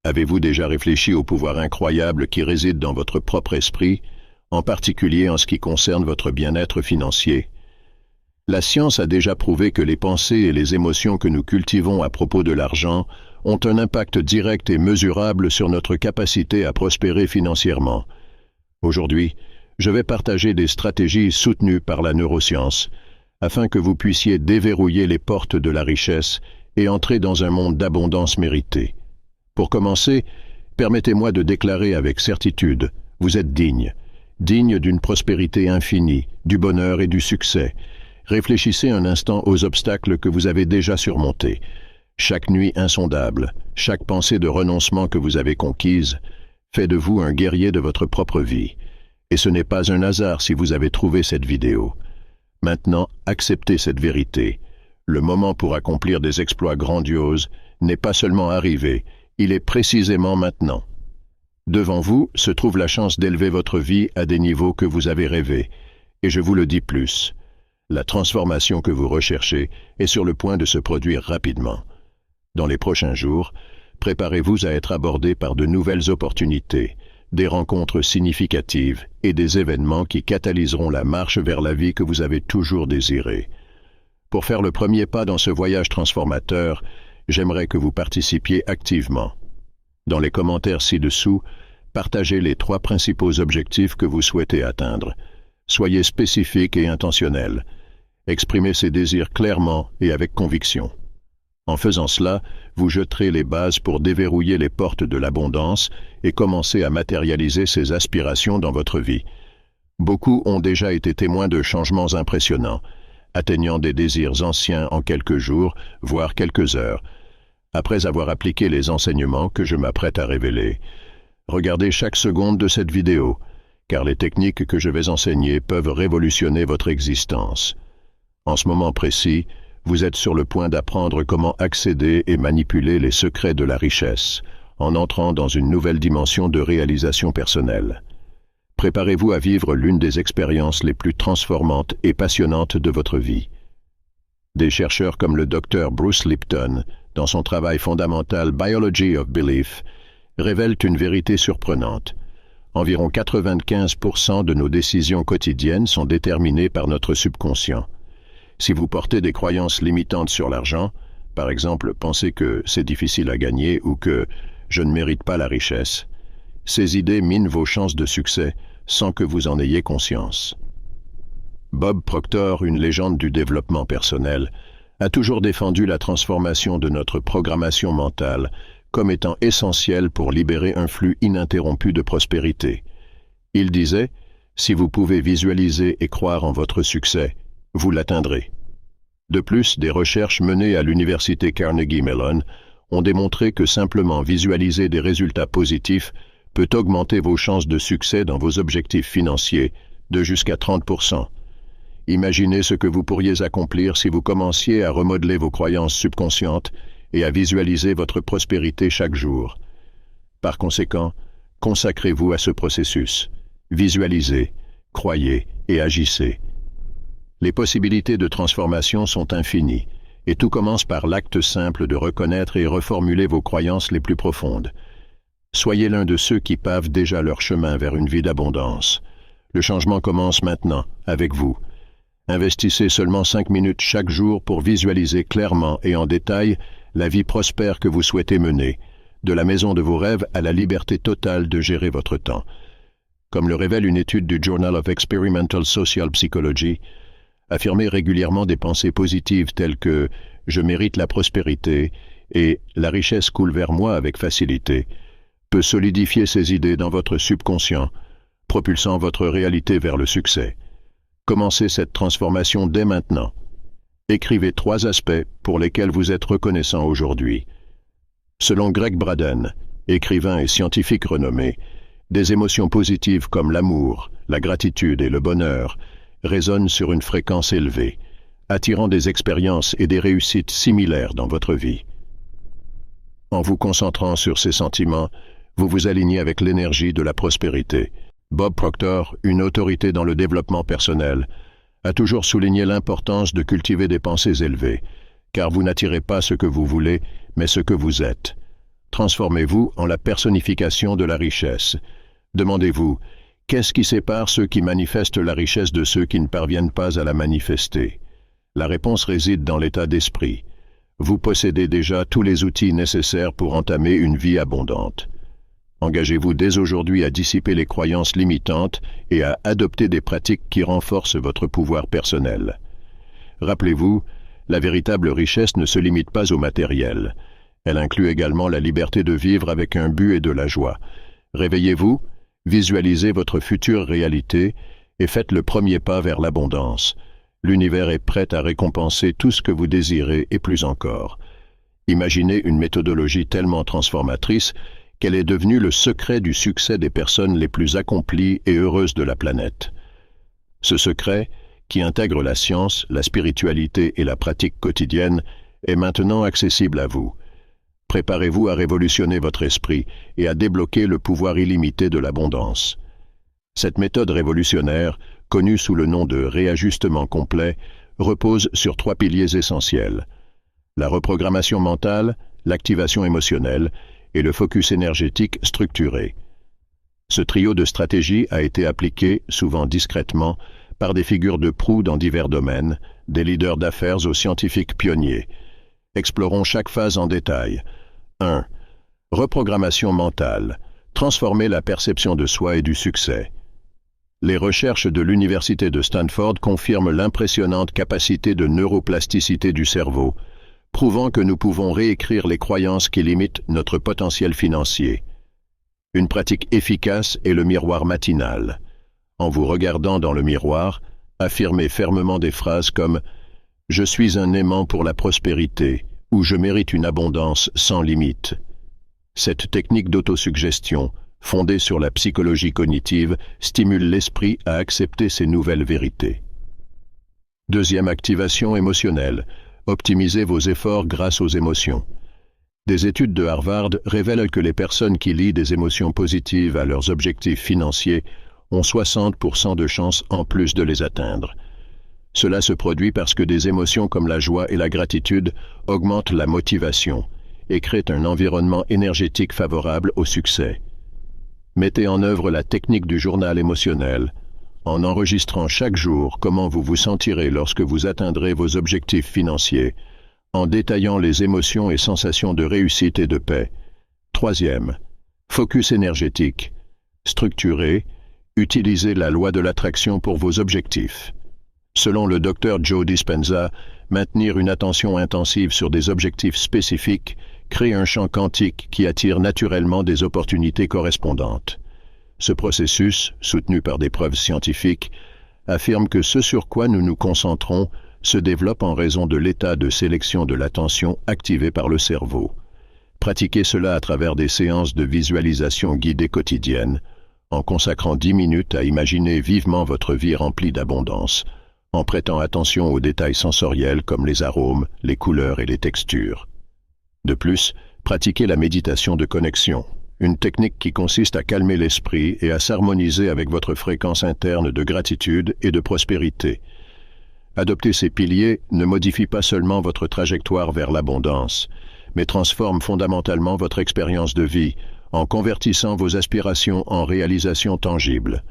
Avez-vous déjà réfléchi au pouvoir incroyable qui réside dans votre propre esprit, en particulier en ce qui concerne votre bien-être financier? La science a déjà prouvé que les pensées et les émotions que nous cultivons à propos de l'argent ont un impact direct et mesurable sur notre capacité à prospérer financièrement. Aujourd'hui, je vais partager des stratégies soutenues par la neuroscience afin que vous puissiez déverrouiller les portes de la richesse et entrer dans un monde d'abondance méritée. Pour commencer, permettez-moi de déclarer avec certitude, vous êtes digne d'une prospérité infinie, du bonheur et du succès. Réfléchissez un instant aux obstacles que vous avez déjà surmontés. Chaque nuit insondable, chaque pensée de renoncement que vous avez conquise, fait de vous un guerrier de votre propre vie. Et ce n'est pas un hasard si vous avez trouvé cette vidéo. Maintenant, acceptez cette vérité. Le moment pour accomplir des exploits grandioses n'est pas seulement arrivé, il est précisément maintenant. Devant vous se trouve la chance d'élever votre vie à des niveaux que vous avez rêvés. Et je vous le dis plus. La transformation que vous recherchez est sur le point de se produire rapidement. Dans les prochains jours, préparez-vous à être abordé par de nouvelles opportunités, des rencontres significatives et des événements qui catalyseront la marche vers la vie que vous avez toujours désirée. Pour faire le premier pas dans ce voyage transformateur, j'aimerais que vous participiez activement. Dans les commentaires ci-dessous, partagez les 3 principaux objectifs que vous souhaitez atteindre. Soyez spécifique et intentionnel. Exprimez ces désirs clairement et avec conviction. En faisant cela, vous jeterez les bases pour déverrouiller les portes de l'abondance et commencer à matérialiser ces aspirations dans votre vie. Beaucoup ont déjà été témoins de changements impressionnants, atteignant des désirs anciens en quelques jours, voire quelques heures. Après avoir appliqué les enseignements que je m'apprête à révéler, regardez chaque seconde de cette vidéo, car les techniques que je vais enseigner peuvent révolutionner votre existence. En ce moment précis, vous êtes sur le point d'apprendre comment accéder et manipuler les secrets de la richesse, en entrant dans une nouvelle dimension de réalisation personnelle. Préparez-vous à vivre l'une des expériences les plus transformantes et passionnantes de votre vie. Des chercheurs comme le Dr Bruce Lipton, dans son travail fondamental Biology of Belief, révèlent une vérité surprenante. Environ 95% de nos décisions quotidiennes sont déterminées par notre subconscient. Si vous portez des croyances limitantes sur l'argent, par exemple, pensez que c'est difficile à gagner ou que je ne mérite pas la richesse, ces idées minent vos chances de succès sans que vous en ayez conscience. Bob Proctor, une légende du développement personnel, a toujours défendu la transformation de notre programmation mentale comme étant essentielle pour libérer un flux ininterrompu de prospérité. Il disait, si vous pouvez visualiser et croire en votre succès, vous l'atteindrez. De plus, des recherches menées à l'université Carnegie Mellon ont démontré que simplement visualiser des résultats positifs peut augmenter vos chances de succès dans vos objectifs financiers de jusqu'à 30%. Imaginez ce que vous pourriez accomplir si vous commenciez à remodeler vos croyances subconscientes et à visualiser votre prospérité chaque jour. Par conséquent, consacrez-vous à ce processus. Visualisez, croyez et agissez. Les possibilités de transformation sont infinies, et tout commence par l'acte simple de reconnaître et reformuler vos croyances les plus profondes. Soyez l'un de ceux qui pavent déjà leur chemin vers une vie d'abondance. Le changement commence maintenant, avec vous. Investissez seulement 5 minutes chaque jour pour visualiser clairement et en détail la vie prospère que vous souhaitez mener, de la maison de vos rêves à la liberté totale de gérer votre temps. Comme le révèle une étude du Journal of Experimental Social Psychology, affirmer régulièrement des pensées positives telles que « je mérite la prospérité » et « la richesse coule vers moi avec facilité » peut solidifier ces idées dans votre subconscient, propulsant votre réalité vers le succès. Commencez cette transformation dès maintenant. Écrivez 3 aspects pour lesquels vous êtes reconnaissant aujourd'hui. Selon Greg Braden, écrivain et scientifique renommé, des émotions positives comme l'amour, la gratitude et le bonheur résonnent sur une fréquence élevée, attirant des expériences et des réussites similaires dans votre vie. En vous concentrant sur ces sentiments, vous vous alignez avec l'énergie de la prospérité. Bob Proctor, une autorité dans le développement personnel, a toujours souligné l'importance de cultiver des pensées élevées, car vous n'attirez pas ce que vous voulez, mais ce que vous êtes. Transformez-vous en la personnification de la richesse. Demandez-vous, qu'est-ce qui sépare ceux qui manifestent la richesse de ceux qui ne parviennent pas à la manifester? La réponse réside dans l'état d'esprit. Vous possédez déjà tous les outils nécessaires pour entamer une vie abondante. Engagez-vous dès aujourd'hui à dissiper les croyances limitantes et à adopter des pratiques qui renforcent votre pouvoir personnel. Rappelez-vous, la véritable richesse ne se limite pas au matériel. Elle inclut également la liberté de vivre avec un but et de la joie. Réveillez-vous, visualisez votre future réalité et faites le premier pas vers l'abondance. L'univers est prêt à récompenser tout ce que vous désirez et plus encore. Imaginez une méthodologie tellement transformatrice qu'elle est devenue le secret du succès des personnes les plus accomplies et heureuses de la planète. Ce secret, qui intègre la science, la spiritualité et la pratique quotidienne, est maintenant accessible à vous. Préparez-vous à révolutionner votre esprit et à débloquer le pouvoir illimité de l'abondance. Cette méthode révolutionnaire, connue sous le nom de réajustement complet, repose sur 3 piliers essentiels: la reprogrammation mentale, l'activation émotionnelle et le focus énergétique structuré. Ce trio de stratégies a été appliqué, souvent discrètement, par des figures de proue dans divers domaines, des leaders d'affaires aux scientifiques pionniers. Explorons chaque phase en détail. 1. Reprogrammation mentale. Transformer la perception de soi et du succès. Les recherches de l'Université de Stanford confirment l'impressionnante capacité de neuroplasticité du cerveau, prouvant que nous pouvons réécrire les croyances qui limitent notre potentiel financier. Une pratique efficace est le miroir matinal. En vous regardant dans le miroir, affirmez fermement des phrases comme « Je suis un aimant pour la prospérité » ou « Je mérite une abondance sans limite ». Cette technique d'autosuggestion, fondée sur la psychologie cognitive, stimule l'esprit à accepter ces nouvelles vérités. Deuxième activation émotionnelle. Optimisez vos efforts grâce aux émotions. Des études de Harvard révèlent que les personnes qui lient des émotions positives à leurs objectifs financiers ont 60% de chances en plus de les atteindre. Cela se produit parce que des émotions comme la joie et la gratitude augmentent la motivation et créent un environnement énergétique favorable au succès. Mettez en œuvre la technique du journal émotionnel en enregistrant chaque jour comment vous vous sentirez lorsque vous atteindrez vos objectifs financiers, en détaillant les émotions et sensations de réussite et de paix. Troisième, focus énergétique. Structurez, utilisez la loi de l'attraction pour vos objectifs. Selon le Dr Joe Dispenza, maintenir une attention intensive sur des objectifs spécifiques crée un champ quantique qui attire naturellement des opportunités correspondantes. Ce processus, soutenu par des preuves scientifiques, affirme que ce sur quoi nous nous concentrons se développe en raison de l'état de sélection de l'attention activé par le cerveau. Pratiquez cela à travers des séances de visualisation guidée quotidiennes, en consacrant 10 minutes à imaginer vivement votre vie remplie d'abondance, en prêtant attention aux détails sensoriels comme les arômes, les couleurs et les textures. De plus, pratiquez la méditation de connexion, une technique qui consiste à calmer l'esprit et à s'harmoniser avec votre fréquence interne de gratitude et de prospérité. Adopter ces piliers ne modifie pas seulement votre trajectoire vers l'abondance, mais transforme fondamentalement votre expérience de vie en convertissant vos aspirations en réalisations tangibles.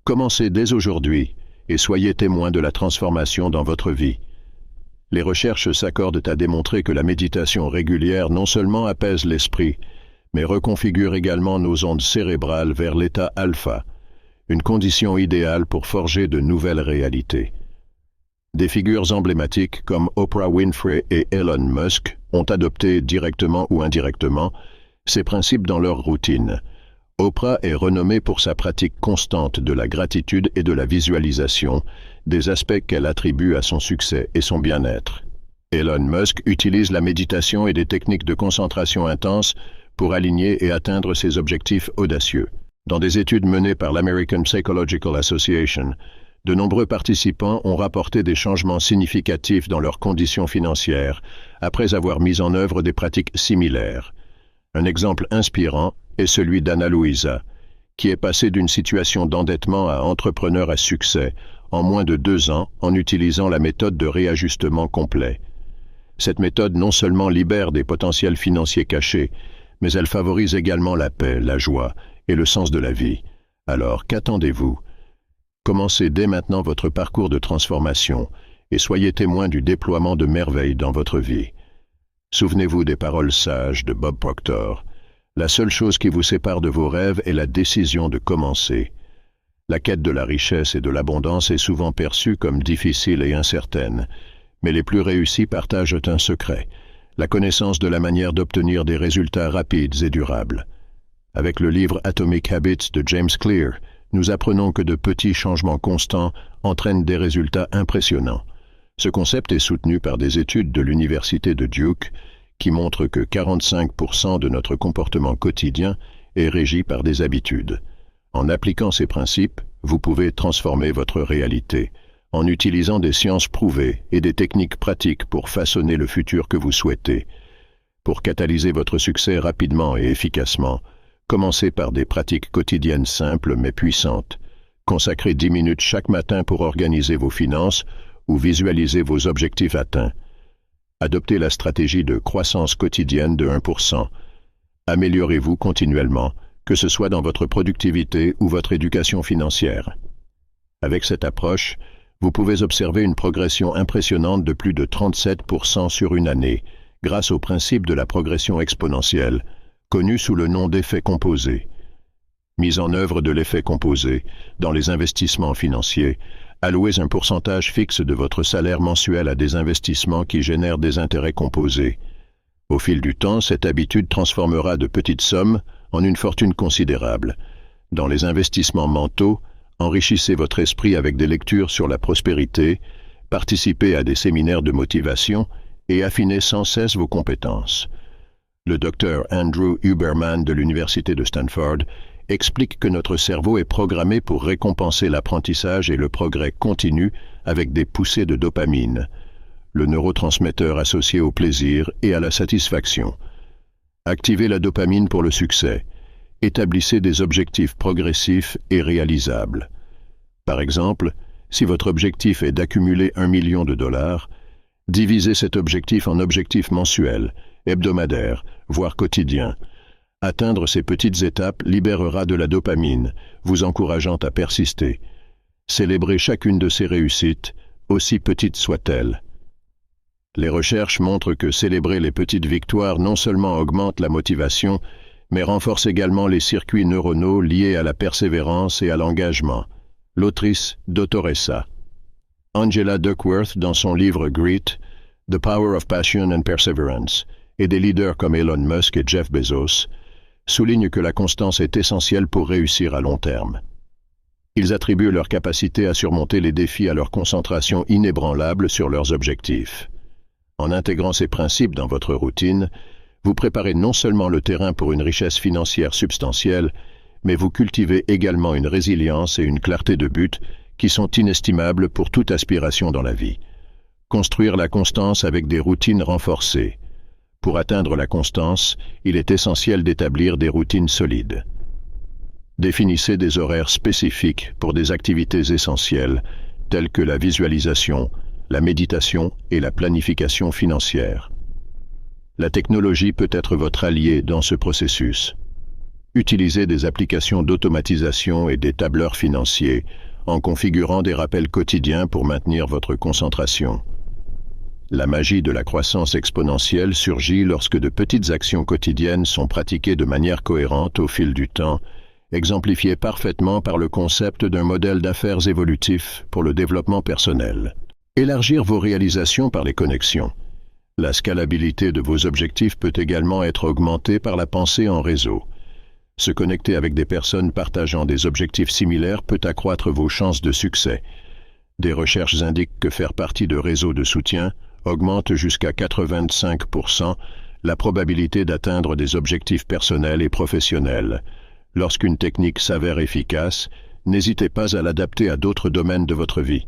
Commencez dès aujourd'hui et soyez témoin de la transformation dans votre vie. Les recherches s'accordent à démontrer que la méditation régulière non seulement apaise l'esprit, mais reconfigure également nos ondes cérébrales vers l'état alpha, une condition idéale pour forger de nouvelles réalités. Des figures emblématiques comme Oprah Winfrey et Elon Musk ont adopté directement ou indirectement ces principes dans leur routine. Oprah est renommée pour sa pratique constante de la gratitude et de la visualisation, des aspects qu'elle attribue à son succès et son bien-être. Elon Musk utilise la méditation et des techniques de concentration intense pour aligner et atteindre ses objectifs audacieux. Dans des études menées par l'American Psychological Association, de nombreux participants ont rapporté des changements significatifs dans leurs conditions financières après avoir mis en œuvre des pratiques similaires. Un exemple inspirant est celui d'Anna Luisa, qui est passée d'une situation d'endettement à entrepreneur à succès en moins de 2 ans en utilisant la méthode de réajustement complet. Cette méthode non seulement libère des potentiels financiers cachés, mais elle favorise également la paix, la joie et le sens de la vie. Alors, qu'attendez-vous? Commencez dès maintenant votre parcours de transformation et soyez témoin du déploiement de merveilles dans votre vie. Souvenez-vous des paroles sages de Bob Proctor. La seule chose qui vous sépare de vos rêves est la décision de commencer. La quête de la richesse et de l'abondance est souvent perçue comme difficile et incertaine, mais les plus réussis partagent un secret, la connaissance de la manière d'obtenir des résultats rapides et durables. Avec le livre Atomic Habits de James Clear, nous apprenons que de petits changements constants entraînent des résultats impressionnants. Ce concept est soutenu par des études de l'Université de Duke qui montrent que 45% de notre comportement quotidien est régi par des habitudes. En appliquant ces principes, vous pouvez transformer votre réalité, en utilisant des sciences prouvées et des techniques pratiques pour façonner le futur que vous souhaitez. Pour catalyser votre succès rapidement et efficacement, commencez par des pratiques quotidiennes simples mais puissantes. Consacrez 10 minutes chaque matin pour organiser vos finances ou visualiser vos objectifs atteints. Adoptez la stratégie de croissance quotidienne de 1%. Améliorez-vous continuellement, que ce soit dans votre productivité ou votre éducation financière. Avec cette approche, vous pouvez observer une progression impressionnante de plus de 37% sur une année, grâce au principe de la progression exponentielle, connu sous le nom d'effet composé. Mise en œuvre de l'effet composé, dans les investissements financiers, allouez un pourcentage fixe de votre salaire mensuel à des investissements qui génèrent des intérêts composés. Au fil du temps, cette habitude transformera de petites sommes en une fortune considérable. Dans les investissements mentaux, enrichissez votre esprit avec des lectures sur la prospérité, participez à des séminaires de motivation et affinez sans cesse vos compétences. Le docteur Andrew Huberman de l'Université de Stanford explique que notre cerveau est programmé pour récompenser l'apprentissage et le progrès continu avec des poussées de dopamine, le neurotransmetteur associé au plaisir et à la satisfaction. Activez la dopamine pour le succès. Établissez des objectifs progressifs et réalisables. Par exemple, si votre objectif est d'accumuler $1 million, divisez cet objectif en objectifs mensuels, hebdomadaires, voire quotidiens. Atteindre ces petites étapes libérera de la dopamine, vous encourageant à persister. Célébrez chacune de ces réussites, aussi petites soient-elles. Les recherches montrent que célébrer les petites victoires non seulement augmente la motivation, mais renforce également les circuits neuronaux liés à la persévérance et à l'engagement. L'autrice Dottoressa. Angela Duckworth, dans son livre Grit, The Power of Passion and Perseverance, et des leaders comme Elon Musk et Jeff Bezos, soulignent que la constance est essentielle pour réussir à long terme. Ils attribuent leur capacité à surmonter les défis à leur concentration inébranlable sur leurs objectifs. En intégrant ces principes dans votre routine, vous préparez non seulement le terrain pour une richesse financière substantielle, mais vous cultivez également une résilience et une clarté de but qui sont inestimables pour toute aspiration dans la vie. Construire la constance avec des routines renforcées. Pour atteindre la constance, il est essentiel d'établir des routines solides. Définissez des horaires spécifiques pour des activités essentielles, telles que la visualisation, la méditation et la planification financière. La technologie peut être votre allié dans ce processus. Utilisez des applications d'automatisation et des tableurs financiers en configurant des rappels quotidiens pour maintenir votre concentration. La magie de la croissance exponentielle surgit lorsque de petites actions quotidiennes sont pratiquées de manière cohérente au fil du temps, exemplifié parfaitement par le concept d'un modèle d'affaires évolutif pour le développement personnel. Élargir vos réalisations par les connexions. La scalabilité de vos objectifs peut également être augmentée par la pensée en réseau. Se connecter avec des personnes partageant des objectifs similaires peut accroître vos chances de succès. Des recherches indiquent que faire partie de réseaux de soutien augmente jusqu'à 85% la probabilité d'atteindre des objectifs personnels et professionnels. Lorsqu'une technique s'avère efficace, n'hésitez pas à l'adapter à d'autres domaines de votre vie.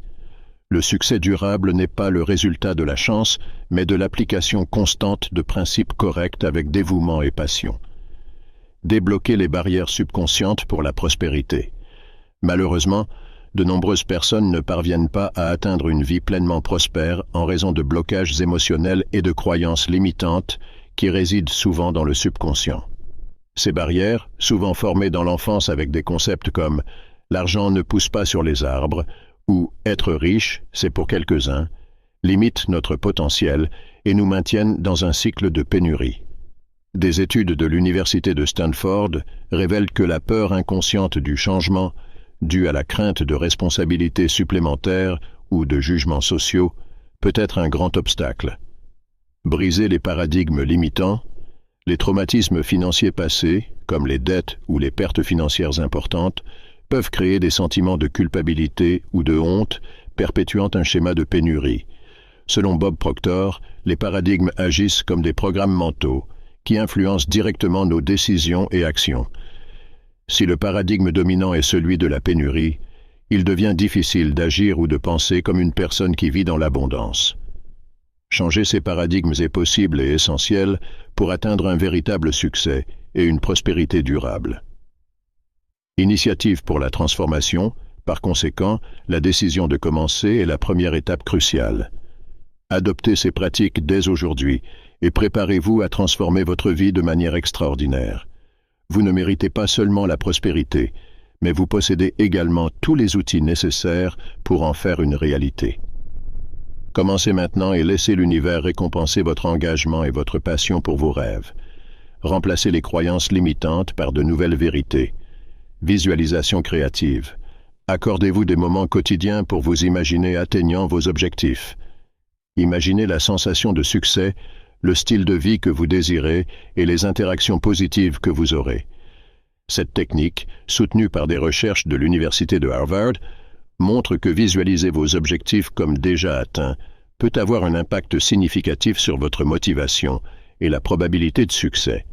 Le succès durable n'est pas le résultat de la chance, mais de l'application constante de principes corrects avec dévouement et passion. Débloquer les barrières subconscientes pour la prospérité. Malheureusement, de nombreuses personnes ne parviennent pas à atteindre une vie pleinement prospère en raison de blocages émotionnels et de croyances limitantes qui résident souvent dans le subconscient. Ces barrières, souvent formées dans l'enfance avec des concepts comme « l'argent ne pousse pas sur les arbres » ou « être riche, c'est pour quelques-uns », limitent notre potentiel et nous maintiennent dans un cycle de pénurie. Des études de l'Université de Stanford révèlent que la peur inconsciente du changement, due à la crainte de responsabilités supplémentaires ou de jugements sociaux, peut être un grand obstacle. Briser les paradigmes limitants, les traumatismes financiers passés, comme les dettes ou les pertes financières importantes, peuvent créer des sentiments de culpabilité ou de honte, perpétuant un schéma de pénurie. Selon Bob Proctor, les paradigmes agissent comme des programmes mentaux qui influencent directement nos décisions et actions. Si le paradigme dominant est celui de la pénurie, il devient difficile d'agir ou de penser comme une personne qui vit dans l'abondance. Changer ces paradigmes est possible et essentiel pour atteindre un véritable succès et une prospérité durable. Initiative pour la transformation, par conséquent, la décision de commencer est la première étape cruciale. Adoptez ces pratiques dès aujourd'hui et préparez-vous à transformer votre vie de manière extraordinaire. Vous ne méritez pas seulement la prospérité, mais vous possédez également tous les outils nécessaires pour en faire une réalité. Commencez maintenant et laissez l'univers récompenser votre engagement et votre passion pour vos rêves. Remplacez les croyances limitantes par de nouvelles vérités. Visualisation créative. Accordez-vous des moments quotidiens pour vous imaginer atteignant vos objectifs. Imaginez la sensation de succès, le style de vie que vous désirez et les interactions positives que vous aurez. Cette technique, soutenue par des recherches de l'Université de Harvard, montre que visualiser vos objectifs comme déjà atteints peut avoir un impact significatif sur votre motivation et la probabilité de succès.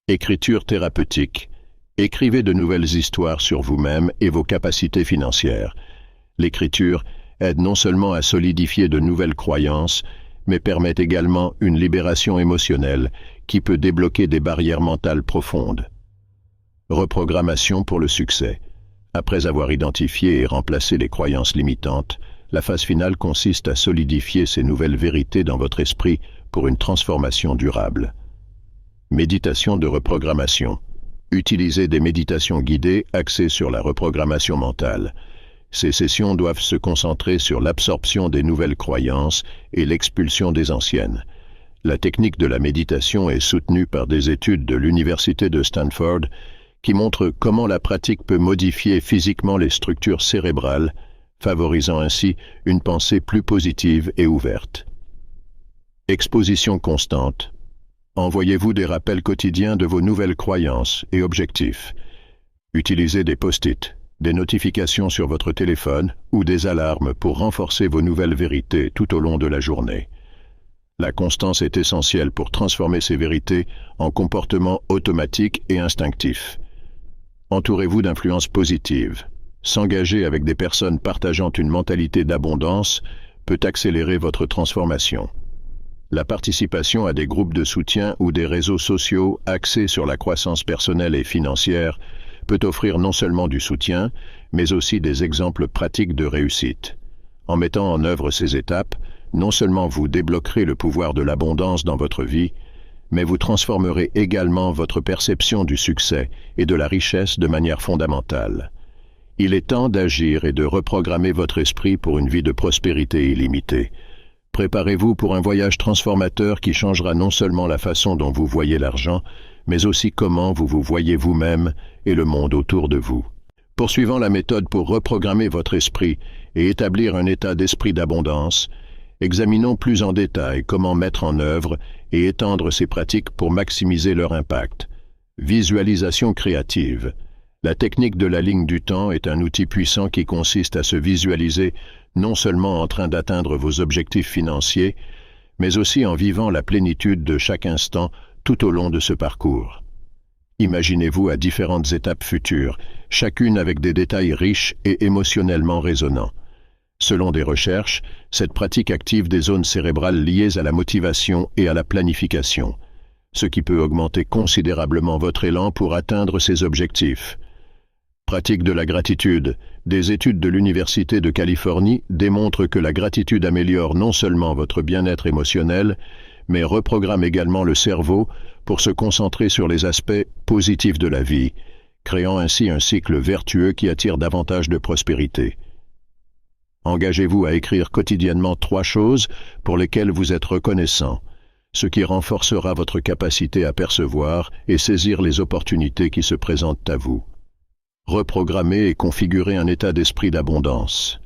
Écriture thérapeutique. Écrivez de nouvelles histoires sur vous-même et vos capacités financières. L'écriture aide non seulement à solidifier de nouvelles croyances, mais permet également une libération émotionnelle qui peut débloquer des barrières mentales profondes. Reprogrammation pour le succès. Après avoir identifié et remplacé les croyances limitantes, la phase finale consiste à solidifier ces nouvelles vérités dans votre esprit pour une transformation durable. Méditation de reprogrammation. Utilisez des méditations guidées axées sur la reprogrammation mentale. Ces sessions doivent se concentrer sur l'absorption des nouvelles croyances et l'expulsion des anciennes. La technique de la méditation est soutenue par des études de l'Université de Stanford qui montrent comment la pratique peut modifier physiquement les structures cérébrales, favorisant ainsi une pensée plus positive et ouverte. Exposition constante. Envoyez-vous des rappels quotidiens de vos nouvelles croyances et objectifs. Utilisez des post-it, des notifications sur votre téléphone ou des alarmes pour renforcer vos nouvelles vérités tout au long de la journée. La constance est essentielle pour transformer ces vérités en comportements automatiques et instinctifs. Entourez-vous d'influences positives. S'engager avec des personnes partageant une mentalité d'abondance peut accélérer votre transformation. La participation à des groupes de soutien ou des réseaux sociaux axés sur la croissance personnelle et financière peut offrir non seulement du soutien, mais aussi des exemples pratiques de réussite. En mettant en œuvre ces étapes, non seulement vous débloquerez le pouvoir de l'abondance dans votre vie, mais vous transformerez également votre perception du succès et de la richesse de manière fondamentale. Il est temps d'agir et de reprogrammer votre esprit pour une vie de prospérité illimitée. Préparez-vous pour un voyage transformateur qui changera non seulement la façon dont vous voyez l'argent, mais aussi comment vous vous voyez vous-même et le monde autour de vous. Poursuivant la méthode pour reprogrammer votre esprit et établir un état d'esprit d'abondance, examinons plus en détail comment mettre en œuvre et étendre ces pratiques pour maximiser leur impact. Visualisation créative. La technique de la ligne du temps est un outil puissant qui consiste à se visualiser non seulement en train d'atteindre vos objectifs financiers, mais aussi en vivant la plénitude de chaque instant tout au long de ce parcours. Imaginez-vous à différentes étapes futures, chacune avec des détails riches et émotionnellement résonnants. Selon des recherches, cette pratique active des zones cérébrales liées à la motivation et à la planification, ce qui peut augmenter considérablement votre élan pour atteindre ces objectifs. Pratique de la gratitude. Des études de l'Université de Californie démontrent que la gratitude améliore non seulement votre bien-être émotionnel, mais reprogramme également le cerveau pour se concentrer sur les aspects positifs de la vie, créant ainsi un cycle vertueux qui attire davantage de prospérité. Engagez-vous à écrire quotidiennement 3 choses pour lesquelles vous êtes reconnaissant, ce qui renforcera votre capacité à percevoir et saisir les opportunités qui se présentent à vous. Reprogrammez et configurez un état d'esprit d'abondance.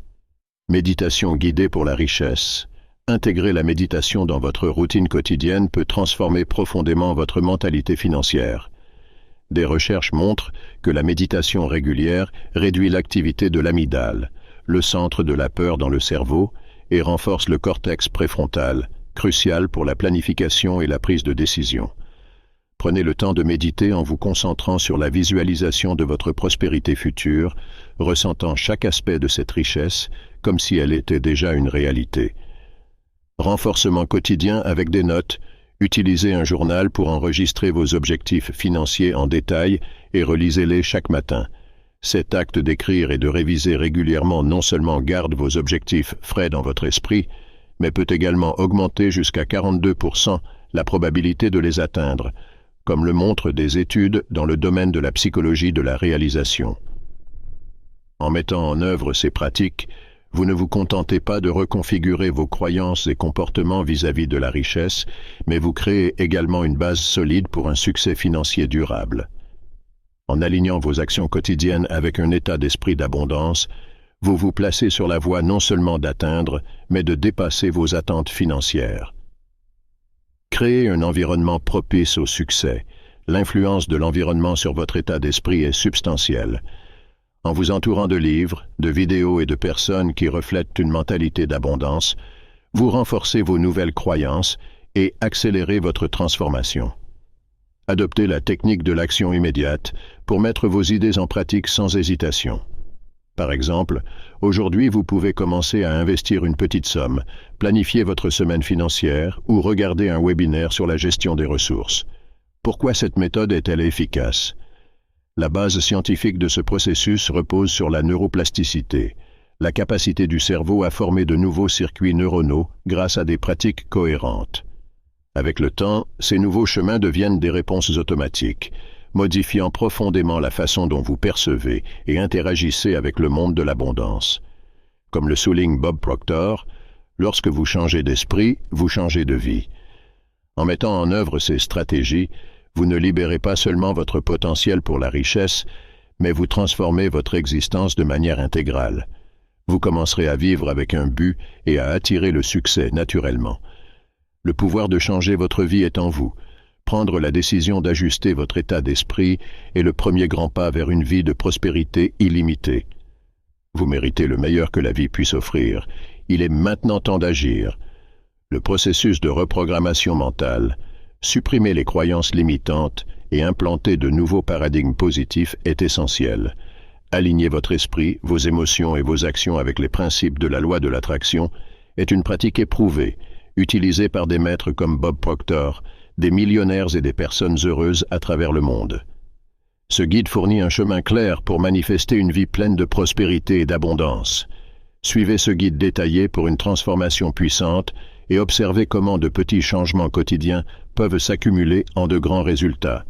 Méditation guidée pour la richesse. Intégrer la méditation dans votre routine quotidienne peut transformer profondément votre mentalité financière. Des recherches montrent que la méditation régulière réduit l'activité de l'amygdale, le centre de la peur dans le cerveau, et renforce le cortex préfrontal, crucial pour la planification et la prise de décision. Prenez le temps de méditer en vous concentrant sur la visualisation de votre prospérité future, ressentant chaque aspect de cette richesse comme si elle était déjà une réalité. Renforcement quotidien avec des notes. Utilisez un journal pour enregistrer vos objectifs financiers en détail et relisez-les chaque matin. Cet acte d'écrire et de réviser régulièrement non seulement garde vos objectifs frais dans votre esprit, mais peut également augmenter jusqu'à 42% la probabilité de les atteindre, comme le montrent des études dans le domaine de la psychologie de la réalisation. En mettant en œuvre ces pratiques, vous ne vous contentez pas de reconfigurer vos croyances et comportements vis-à-vis de la richesse, mais vous créez également une base solide pour un succès financier durable. En alignant vos actions quotidiennes avec un état d'esprit d'abondance, vous vous placez sur la voie non seulement d'atteindre, mais de dépasser vos attentes financières. Créez un environnement propice au succès. L'influence de l'environnement sur votre état d'esprit est substantielle. En vous entourant de livres, de vidéos et de personnes qui reflètent une mentalité d'abondance, vous renforcez vos nouvelles croyances et accélérez votre transformation. Adoptez la technique de l'action immédiate pour mettre vos idées en pratique sans hésitation. Par exemple, aujourd'hui vous pouvez commencer à investir une petite somme, planifier votre semaine financière ou regarder un webinaire sur la gestion des ressources. Pourquoi cette méthode est-elle efficace? La base scientifique de ce processus repose sur la neuroplasticité, la capacité du cerveau à former de nouveaux circuits neuronaux grâce à des pratiques cohérentes. Avec le temps, ces nouveaux chemins deviennent des réponses automatiques, modifiant profondément la façon dont vous percevez et interagissez avec le monde de l'abondance. Comme le souligne Bob Proctor, lorsque vous changez d'esprit, vous changez de vie. En mettant en œuvre ces stratégies, vous ne libérez pas seulement votre potentiel pour la richesse, mais vous transformez votre existence de manière intégrale. Vous commencerez à vivre avec un but et à attirer le succès naturellement. Le pouvoir de changer votre vie est en vous. Prendre la décision d'ajuster votre état d'esprit est le premier grand pas vers une vie de prospérité illimitée. Vous méritez le meilleur que la vie puisse offrir. Il est maintenant temps d'agir. Le processus de reprogrammation mentale, supprimer les croyances limitantes et implanter de nouveaux paradigmes positifs est essentiel. Aligner votre esprit, vos émotions et vos actions avec les principes de la loi de l'attraction est une pratique éprouvée, utilisée par des maîtres comme Bob Proctor, des millionnaires et des personnes heureuses à travers le monde. Ce guide fournit un chemin clair pour manifester une vie pleine de prospérité et d'abondance. Suivez ce guide détaillé pour une transformation puissante et observez comment de petits changements quotidiens peuvent s'accumuler en de grands résultats.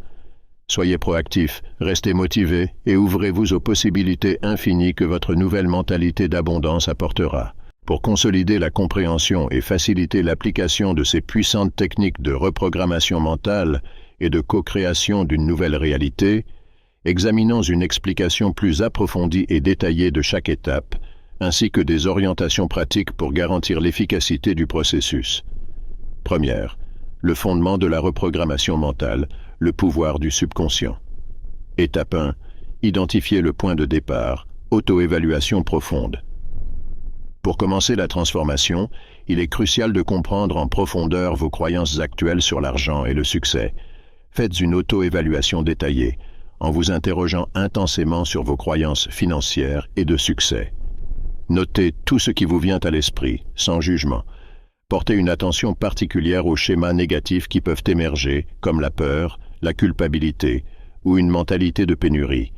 Soyez proactifs, restez motivés et ouvrez-vous aux possibilités infinies que votre nouvelle mentalité d'abondance apportera. Pour consolider la compréhension et faciliter l'application de ces puissantes techniques de reprogrammation mentale et de co-création d'une nouvelle réalité, examinons une explication plus approfondie et détaillée de chaque étape, ainsi que des orientations pratiques pour garantir l'efficacité du processus. Première, le fondement de la reprogrammation mentale, le pouvoir du subconscient. Étape 1. Identifier le point de départ, auto-évaluation profonde. Pour commencer la transformation, il est crucial de comprendre en profondeur vos croyances actuelles sur l'argent et le succès. Faites une auto-évaluation détaillée, en vous interrogeant intensément sur vos croyances financières et de succès. Notez tout ce qui vous vient à l'esprit, sans jugement. Portez une attention particulière aux schémas négatifs qui peuvent émerger, comme la peur, la culpabilité ou une mentalité de pénurie.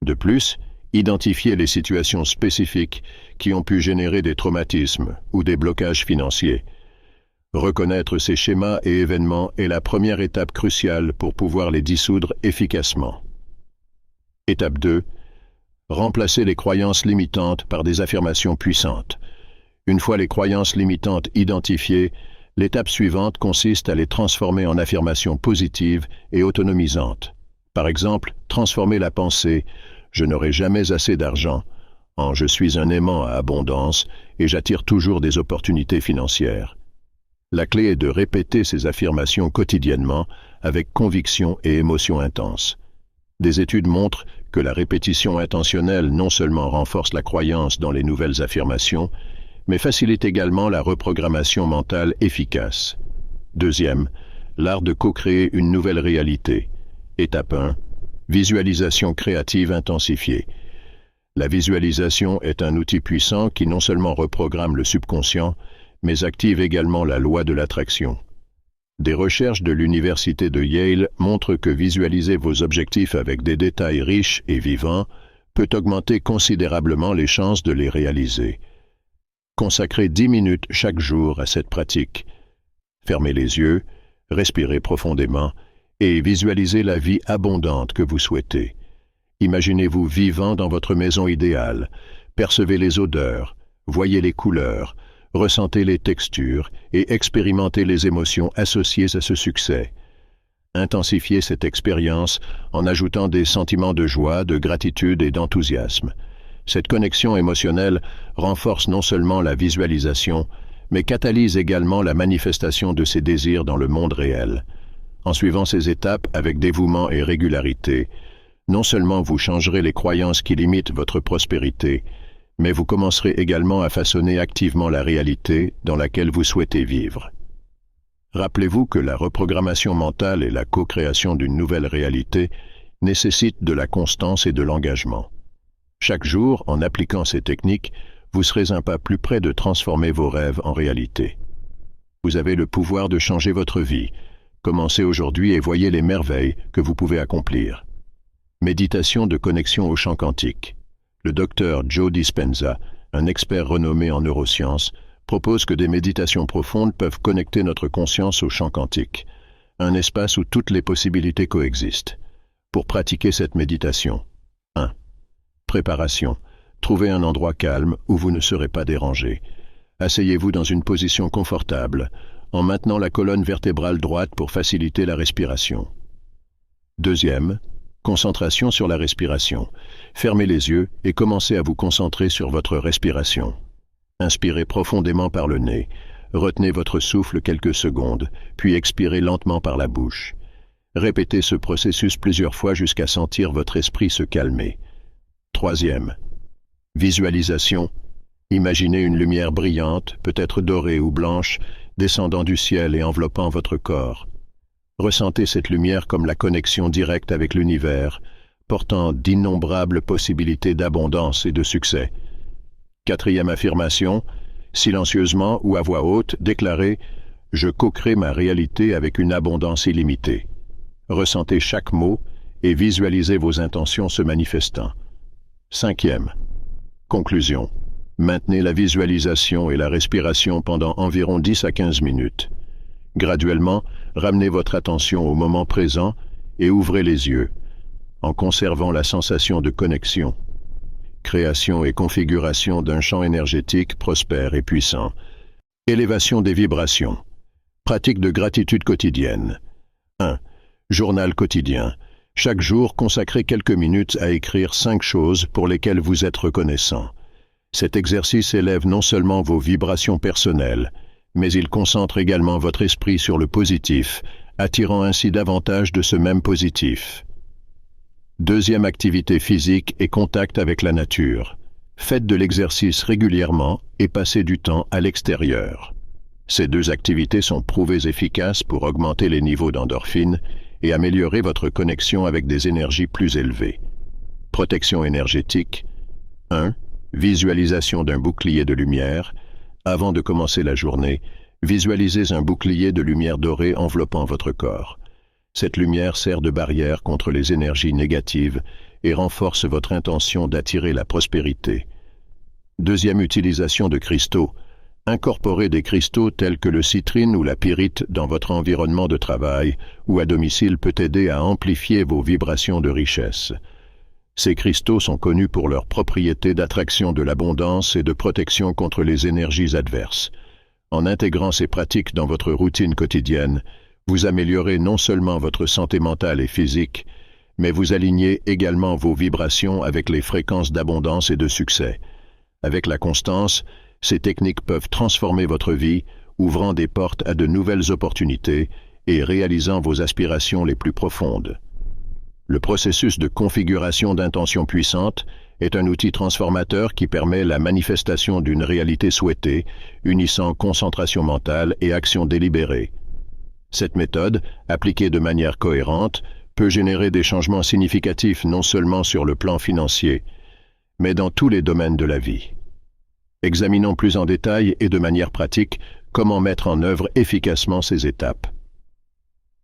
De plus, identifiez les situations spécifiques qui ont pu générer des traumatismes ou des blocages financiers. Reconnaître ces schémas et événements est la première étape cruciale pour pouvoir les dissoudre efficacement. Étape 2. Remplacer les croyances limitantes par des affirmations puissantes. Une fois les croyances limitantes identifiées, l'étape suivante consiste à les transformer en affirmations positives et autonomisantes. Par exemple, transformer la pensée « je n'aurai jamais assez d'argent » en « je suis un aimant à abondance et j'attire toujours des opportunités financières ». La clé est de répéter ces affirmations quotidiennement avec conviction et émotion intense. Des études montrent que la répétition intentionnelle non seulement renforce la croyance dans les nouvelles affirmations, mais facilite également la reprogrammation mentale efficace. Deuxième, l'art de co-créer une nouvelle réalité. Étape 1. Visualisation créative intensifiée. La visualisation est un outil puissant qui non seulement reprogramme le subconscient, mais active également la loi de l'attraction. Des recherches de l'Université de Yale montrent que visualiser vos objectifs avec des détails riches et vivants peut augmenter considérablement les chances de les réaliser. Consacrez 10 minutes chaque jour à cette pratique. Fermez les yeux, respirez profondément et visualisez la vie abondante que vous souhaitez. Imaginez-vous vivant dans votre maison idéale, percevez les odeurs, voyez les couleurs, ressentez les textures et expérimentez les émotions associées à ce succès. Intensifiez cette expérience en ajoutant des sentiments de joie, de gratitude et d'enthousiasme. Cette connexion émotionnelle renforce non seulement la visualisation, mais catalyse également la manifestation de ces désirs dans le monde réel. En suivant ces étapes avec dévouement et régularité, non seulement vous changerez les croyances qui limitent votre prospérité, mais vous commencerez également à façonner activement la réalité dans laquelle vous souhaitez vivre. Rappelez-vous que la reprogrammation mentale et la co-création d'une nouvelle réalité nécessitent de la constance et de l'engagement. Chaque jour, en appliquant ces techniques, vous serez un pas plus près de transformer vos rêves en réalité. Vous avez le pouvoir de changer votre vie. Commencez aujourd'hui et voyez les merveilles que vous pouvez accomplir. Méditation de connexion au champ quantique. Le docteur Joe Dispenza, un expert renommé en neurosciences, propose que des méditations profondes peuvent connecter notre conscience au champ quantique, un espace où toutes les possibilités coexistent. Pour pratiquer cette méditation, 1. Préparation. Trouvez un endroit calme où vous ne serez pas dérangé. Asseyez-vous dans une position confortable, en maintenant la colonne vertébrale droite pour faciliter la respiration. 2. Concentration sur la respiration. Fermez les yeux et commencez à vous concentrer sur votre respiration. Inspirez profondément par le nez, retenez votre souffle quelques secondes, puis expirez lentement par la bouche. Répétez ce processus plusieurs fois jusqu'à sentir votre esprit se calmer. 3. Visualisation. Imaginez une lumière brillante, peut-être dorée ou blanche, descendant du ciel et enveloppant votre corps. Ressentez cette lumière comme la connexion directe avec l'univers, portant d'innombrables possibilités d'abondance et de succès. 4. affirmation, silencieusement ou à voix haute, déclarez « Je co-crée ma réalité avec une abondance illimitée ». Ressentez chaque mot et visualisez vos intentions se manifestant. 5. Conclusion. Maintenez la visualisation et la respiration pendant environ 10 à 15 minutes. Graduellement, ramenez votre attention au moment présent et ouvrez les yeux, en conservant la sensation de connexion. Création et configuration d'un champ énergétique prospère et puissant. Élévation des vibrations. Pratique de gratitude quotidienne. 1. Journal quotidien. Chaque jour, consacrez quelques minutes à écrire 5 choses pour lesquelles vous êtes reconnaissant. Cet exercice élève non seulement vos vibrations personnelles, mais il concentre également votre esprit sur le positif, attirant ainsi davantage de ce même positif. 2. Activité physique et contact avec la nature. Faites de l'exercice régulièrement et passez du temps à l'extérieur. Ces 2 activités sont prouvées efficaces pour augmenter les niveaux d'endorphines et améliorer votre connexion avec des énergies plus élevées. Protection énergétique. 1. Visualisation d'un bouclier de lumière. Avant de commencer la journée, visualisez un bouclier de lumière dorée enveloppant votre corps. Cette lumière sert de barrière contre les énergies négatives et renforce votre intention d'attirer la prospérité. 2. Utilisation de cristaux. Incorporer des cristaux tels que le citrine ou la pyrite dans votre environnement de travail ou à domicile peut aider à amplifier vos vibrations de richesse. Ces cristaux sont connus pour leurs propriétés d'attraction de l'abondance et de protection contre les énergies adverses. En intégrant ces pratiques dans votre routine quotidienne, vous améliorez non seulement votre santé mentale et physique, mais vous alignez également vos vibrations avec les fréquences d'abondance et de succès. Avec la constance, ces techniques peuvent transformer votre vie, ouvrant des portes à de nouvelles opportunités et réalisant vos aspirations les plus profondes. Le processus de configuration d'intentions puissantes est un outil transformateur qui permet la manifestation d'une réalité souhaitée, unissant concentration mentale et action délibérée. Cette méthode, appliquée de manière cohérente, peut générer des changements significatifs non seulement sur le plan financier, mais dans tous les domaines de la vie. Examinons plus en détail et de manière pratique comment mettre en œuvre efficacement ces étapes.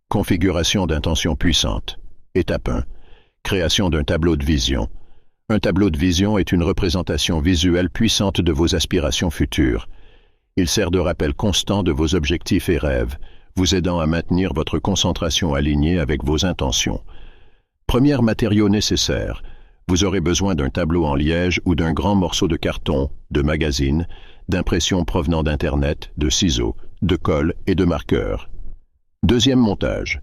Configuration d'intentions puissantes. Étape 1. Création d'un tableau de vision. Un tableau de vision est une représentation visuelle puissante de vos aspirations futures. Il sert de rappel constant de vos objectifs et rêves, vous aidant à maintenir votre concentration alignée avec vos intentions. Premier matériau nécessaire. Vous aurez besoin d'un tableau en liège ou d'un grand morceau de carton, de magazine, d'impression provenant d'Internet, de ciseaux, de colle et de marqueurs. Deuxième montage.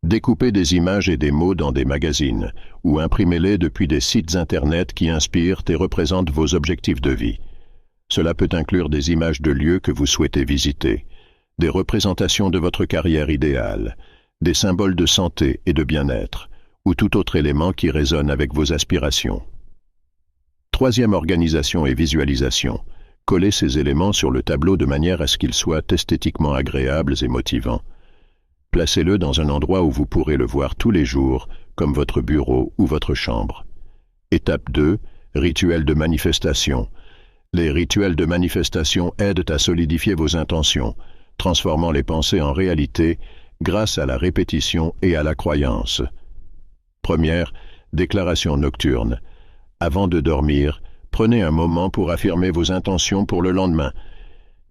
Découpez des images et des mots dans des magazines ou imprimez-les depuis des sites Internet qui inspirent et représentent vos objectifs de vie. Cela peut inclure des images de lieux que vous souhaitez visiter, des représentations de votre carrière idéale, des symboles de santé et de bien-être, ou tout autre élément qui résonne avec vos aspirations. Troisième organisation et visualisation. Collez ces éléments sur le tableau de manière à ce qu'ils soient esthétiquement agréables et motivants. Placez-le dans un endroit où vous pourrez le voir tous les jours, comme votre bureau ou votre chambre. Étape 2. Rituel de manifestation. Les rituels de manifestation aident à solidifier vos intentions, transformant les pensées en réalité grâce à la répétition et à la croyance. Première, déclaration nocturne. Avant de dormir, prenez un moment pour affirmer vos intentions pour le lendemain.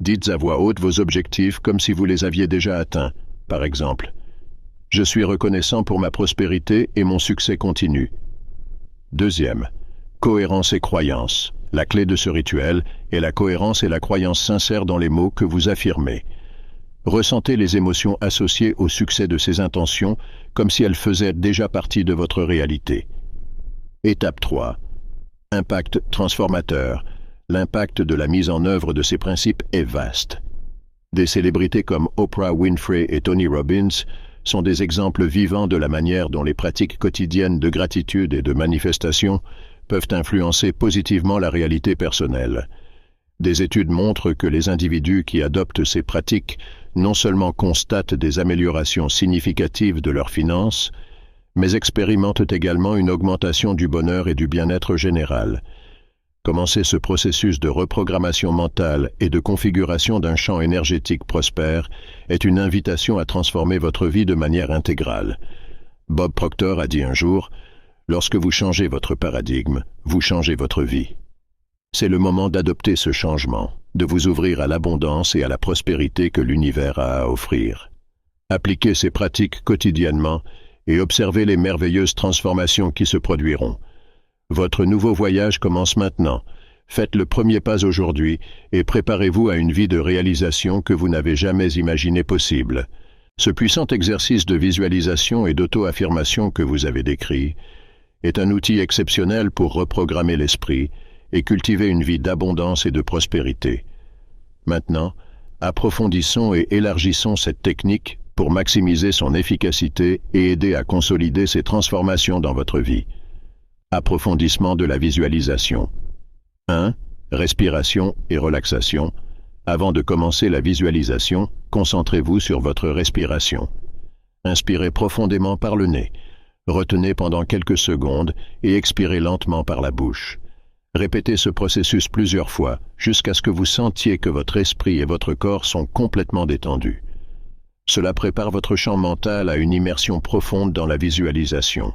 Dites à voix haute vos objectifs comme si vous les aviez déjà atteints. Par exemple, « Je suis reconnaissant pour ma prospérité et mon succès continu. » Deuxième, cohérence et croyance. La clé de ce rituel est la cohérence et la croyance sincère dans les mots que vous affirmez. Ressentez les émotions associées au succès de ces intentions comme si elles faisaient déjà partie de votre réalité. Étape 3. Impact transformateur. L'impact de la mise en œuvre de ces principes est vaste. Des célébrités comme Oprah Winfrey et Tony Robbins sont des exemples vivants de la manière dont les pratiques quotidiennes de gratitude et de manifestation peuvent influencer positivement la réalité personnelle. Des études montrent que les individus qui adoptent ces pratiques non seulement constatent des améliorations significatives de leurs finances, mais expérimentent également une augmentation du bonheur et du bien-être général. Commencer ce processus de reprogrammation mentale et de configuration d'un champ énergétique prospère est une invitation à transformer votre vie de manière intégrale. Bob Proctor a dit un jour, « Lorsque vous changez votre paradigme, vous changez votre vie. » C'est le moment d'adopter ce changement, de vous ouvrir à l'abondance et à la prospérité que l'univers a à offrir. Appliquez ces pratiques quotidiennement et observez les merveilleuses transformations qui se produiront. Votre nouveau voyage commence maintenant. Faites le premier pas aujourd'hui et préparez-vous à une vie de réalisation que vous n'avez jamais imaginée possible. Ce puissant exercice de visualisation et d'auto-affirmation que vous avez décrit est un outil exceptionnel pour reprogrammer l'esprit et cultiver une vie d'abondance et de prospérité. Maintenant, approfondissons et élargissons cette technique pour maximiser son efficacité et aider à consolider ces transformations dans votre vie. Approfondissement de la visualisation. 1. Respiration et relaxation. Avant de commencer la visualisation, concentrez-vous sur votre respiration. Inspirez profondément par le nez. Retenez pendant quelques secondes et expirez lentement par la bouche. Répétez ce processus plusieurs fois jusqu'à ce que vous sentiez que votre esprit et votre corps sont complètement détendus. Cela prépare votre champ mental à une immersion profonde dans la visualisation.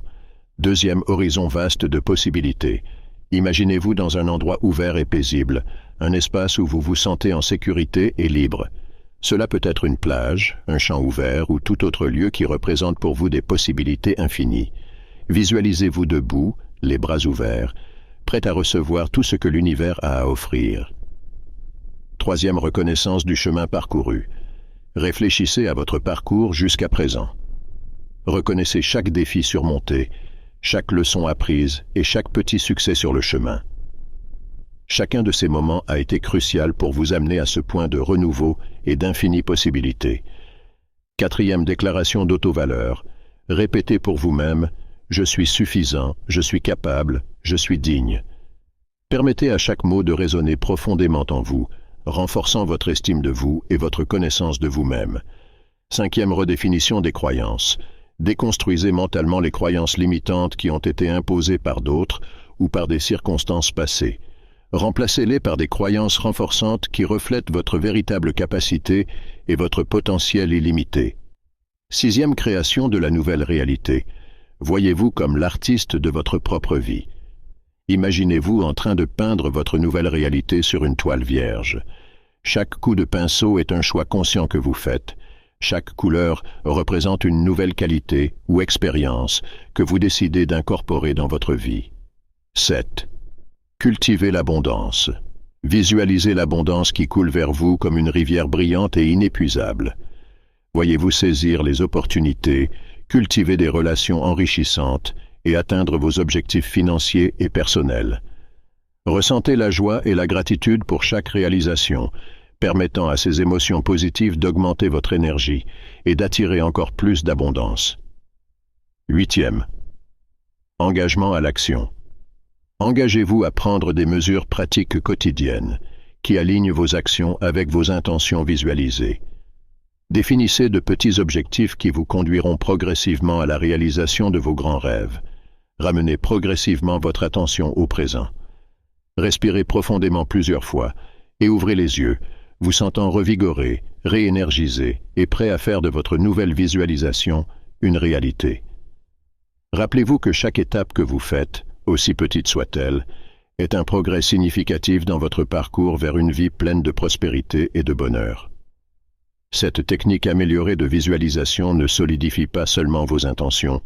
Deuxième horizon vaste de possibilités. Imaginez-vous dans un endroit ouvert et paisible, un espace où vous vous sentez en sécurité et libre. Cela peut être une plage, un champ ouvert ou tout autre lieu qui représente pour vous des possibilités infinies. Visualisez-vous debout, les bras ouverts, prêt à recevoir tout ce que l'univers a à offrir. Troisième reconnaissance du chemin parcouru. Réfléchissez à votre parcours jusqu'à présent. Reconnaissez chaque défi surmonté, chaque leçon apprise et chaque petit succès sur le chemin. Chacun de ces moments a été crucial pour vous amener à ce point de renouveau et d'infinies possibilités. Quatrième déclaration d'autovaleur. Répétez pour vous-même « Je suis suffisant, je suis capable, je suis digne ». Permettez à chaque mot de résonner profondément en vous, renforçant votre estime de vous et votre connaissance de vous-même. Cinquième redéfinition des croyances. Déconstruisez mentalement les croyances limitantes qui ont été imposées par d'autres ou par des circonstances passées. Remplacez-les par des croyances renforçantes qui reflètent votre véritable capacité et votre potentiel illimité. Sixième création de la nouvelle réalité. Voyez-vous comme l'artiste de votre propre vie. Imaginez-vous en train de peindre votre nouvelle réalité sur une toile vierge. Chaque coup de pinceau est un choix conscient que vous faites. Chaque couleur représente une nouvelle qualité ou expérience que vous décidez d'incorporer dans votre vie. 7. Cultivez l'abondance. Visualisez l'abondance qui coule vers vous comme une rivière brillante et inépuisable. Voyez-vous saisir les opportunités, cultiver des relations enrichissantes et atteindre vos objectifs financiers et personnels. Ressentez la joie et la gratitude pour chaque réalisation, permettant à ces émotions positives d'augmenter votre énergie et d'attirer encore plus d'abondance. 8e. Engagement à l'action. Engagez-vous à prendre des mesures pratiques quotidiennes qui alignent vos actions avec vos intentions visualisées. Définissez de petits objectifs qui vous conduiront progressivement à la réalisation de vos grands rêves. Ramenez progressivement votre attention au présent. Respirez profondément plusieurs fois et ouvrez les yeux, vous sentant revigoré, réénergisé et prêt à faire de votre nouvelle visualisation une réalité. Rappelez-vous que chaque étape que vous faites, aussi petite soit-elle, est un progrès significatif dans votre parcours vers une vie pleine de prospérité et de bonheur. Cette technique améliorée de visualisation ne solidifie pas seulement vos intentions,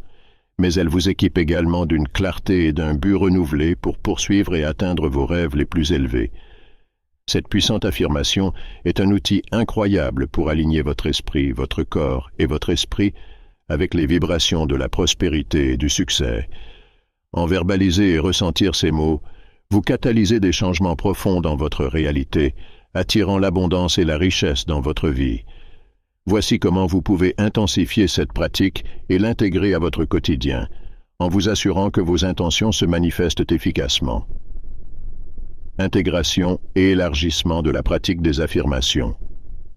mais elle vous équipe également d'une clarté et d'un but renouvelé pour poursuivre et atteindre vos rêves les plus élevés. Cette puissante affirmation est un outil incroyable pour aligner votre esprit, votre corps et votre esprit avec les vibrations de la prospérité et du succès. En verbaliser et ressentir ces mots, vous catalysez des changements profonds dans votre réalité, attirant l'abondance et la richesse dans votre vie. Voici comment vous pouvez intensifier cette pratique et l'intégrer à votre quotidien, en vous assurant que vos intentions se manifestent efficacement. Intégration et élargissement de la pratique des affirmations.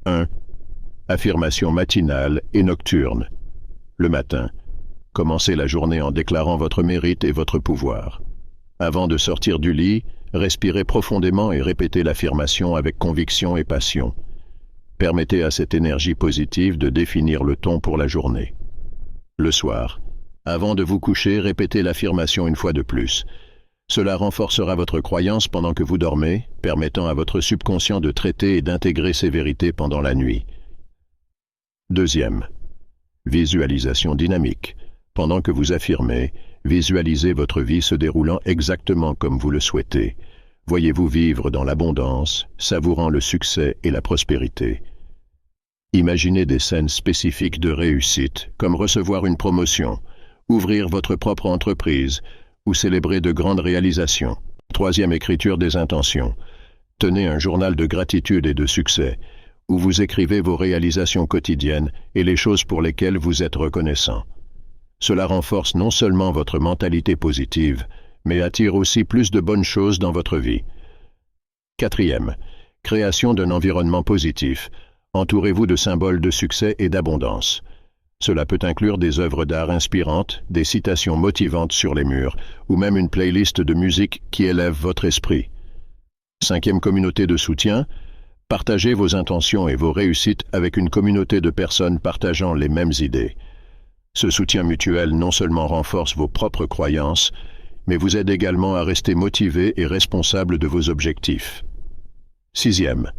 1. Affirmation matinale et nocturne. Le matin, commencez la journée en déclarant votre mérite et votre pouvoir. Avant de sortir du lit, respirez profondément et répétez l'affirmation avec conviction et passion. Permettez à cette énergie positive de définir le ton pour la journée. Le soir, avant de vous coucher, répétez l'affirmation une fois de plus. Cela renforcera votre croyance pendant que vous dormez, permettant à votre subconscient de traiter et d'intégrer ces vérités pendant la nuit. 2. Visualisation dynamique. Pendant que vous affirmez, visualisez votre vie se déroulant exactement comme vous le souhaitez. Voyez-vous vivre dans l'abondance, savourant le succès et la prospérité. Imaginez des scènes spécifiques de réussite, comme recevoir une promotion, ouvrir votre propre entreprise ou célébrer de grandes réalisations. 3. Écriture des intentions. Tenez un journal de gratitude et de succès, où vous écrivez vos réalisations quotidiennes et les choses pour lesquelles vous êtes reconnaissant. Cela renforce non seulement votre mentalité positive, mais attire aussi plus de bonnes choses dans votre vie. 4. Création d'un environnement positif. Entourez-vous de symboles de succès et d'abondance. Cela peut inclure des œuvres d'art inspirantes, des citations motivantes sur les murs, ou même une playlist de musique qui élève votre esprit. 5. Communauté de soutien. Partagez vos intentions et vos réussites avec une communauté de personnes partageant les mêmes idées. Ce soutien mutuel non seulement renforce vos propres croyances, mais vous aide également à rester motivé et responsable de vos objectifs. 6e.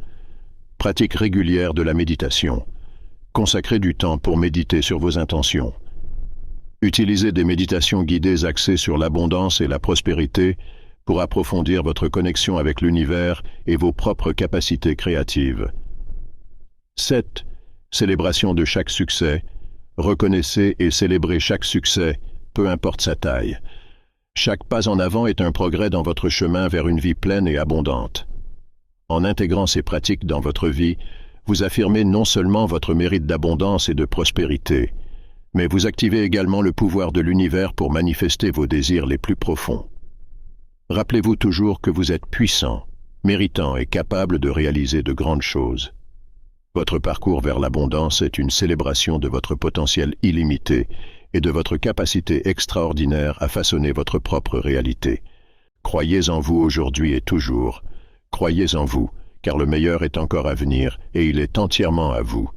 Pratique régulière de la méditation. Consacrez du temps pour méditer sur vos intentions. Utilisez des méditations guidées axées sur l'abondance et la prospérité pour approfondir votre connexion avec l'univers et vos propres capacités créatives. 7. Célébration de chaque succès. Reconnaissez et célébrez chaque succès, peu importe sa taille. Chaque pas en avant est un progrès dans votre chemin vers une vie pleine et abondante. En intégrant ces pratiques dans votre vie, vous affirmez non seulement votre mérite d'abondance et de prospérité, mais vous activez également le pouvoir de l'univers pour manifester vos désirs les plus profonds. Rappelez-vous toujours que vous êtes puissant, méritant et capable de réaliser de grandes choses. Votre parcours vers l'abondance est une célébration de votre potentiel illimité et de votre capacité extraordinaire à façonner votre propre réalité. Croyez en vous aujourd'hui et toujours. Croyez en vous, car le meilleur est encore à venir et il est entièrement à vous.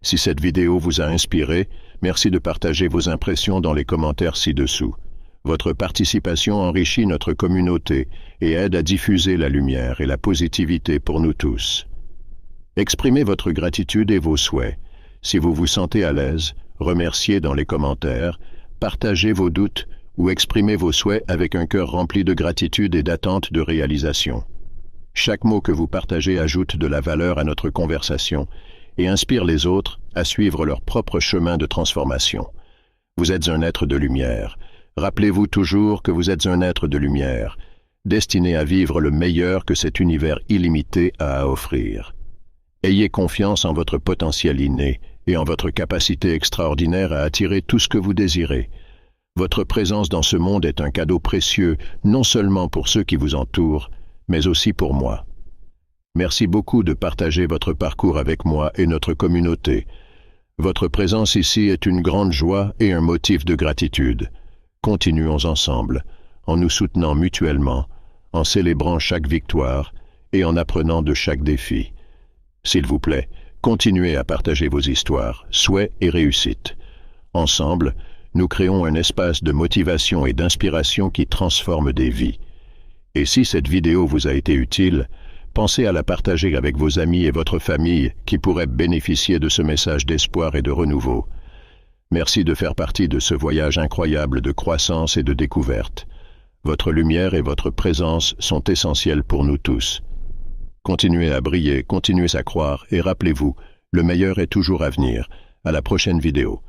Si cette vidéo vous a inspiré, merci de partager vos impressions dans les commentaires ci-dessous. Votre participation enrichit notre communauté et aide à diffuser la lumière et la positivité pour nous tous. Exprimez votre gratitude et vos souhaits. Si vous vous sentez à l'aise, remerciez dans les commentaires, partagez vos doutes ou exprimez vos souhaits avec un cœur rempli de gratitude et d'attente de réalisation. Chaque mot que vous partagez ajoute de la valeur à notre conversation et inspire les autres à suivre leur propre chemin de transformation. Vous êtes un être de lumière. Rappelez-vous toujours que vous êtes un être de lumière, destiné à vivre le meilleur que cet univers illimité a à offrir. Ayez confiance en votre potentiel inné et en votre capacité extraordinaire à attirer tout ce que vous désirez. Votre présence dans ce monde est un cadeau précieux, non seulement pour ceux qui vous entourent, mais aussi pour moi. Merci beaucoup de partager votre parcours avec moi et notre communauté. Votre présence ici est une grande joie et un motif de gratitude. Continuons ensemble, en nous soutenant mutuellement, en célébrant chaque victoire et en apprenant de chaque défi. S'il vous plaît, continuez à partager vos histoires, souhaits et réussites. Ensemble, nous créons un espace de motivation et d'inspiration qui transforme des vies. Et si cette vidéo vous a été utile, pensez à la partager avec vos amis et votre famille qui pourraient bénéficier de ce message d'espoir et de renouveau. Merci de faire partie de ce voyage incroyable de croissance et de découverte. Votre lumière et votre présence sont essentielles pour nous tous. Continuez à briller, continuez à croire et rappelez-vous, le meilleur est toujours à venir. À la prochaine vidéo.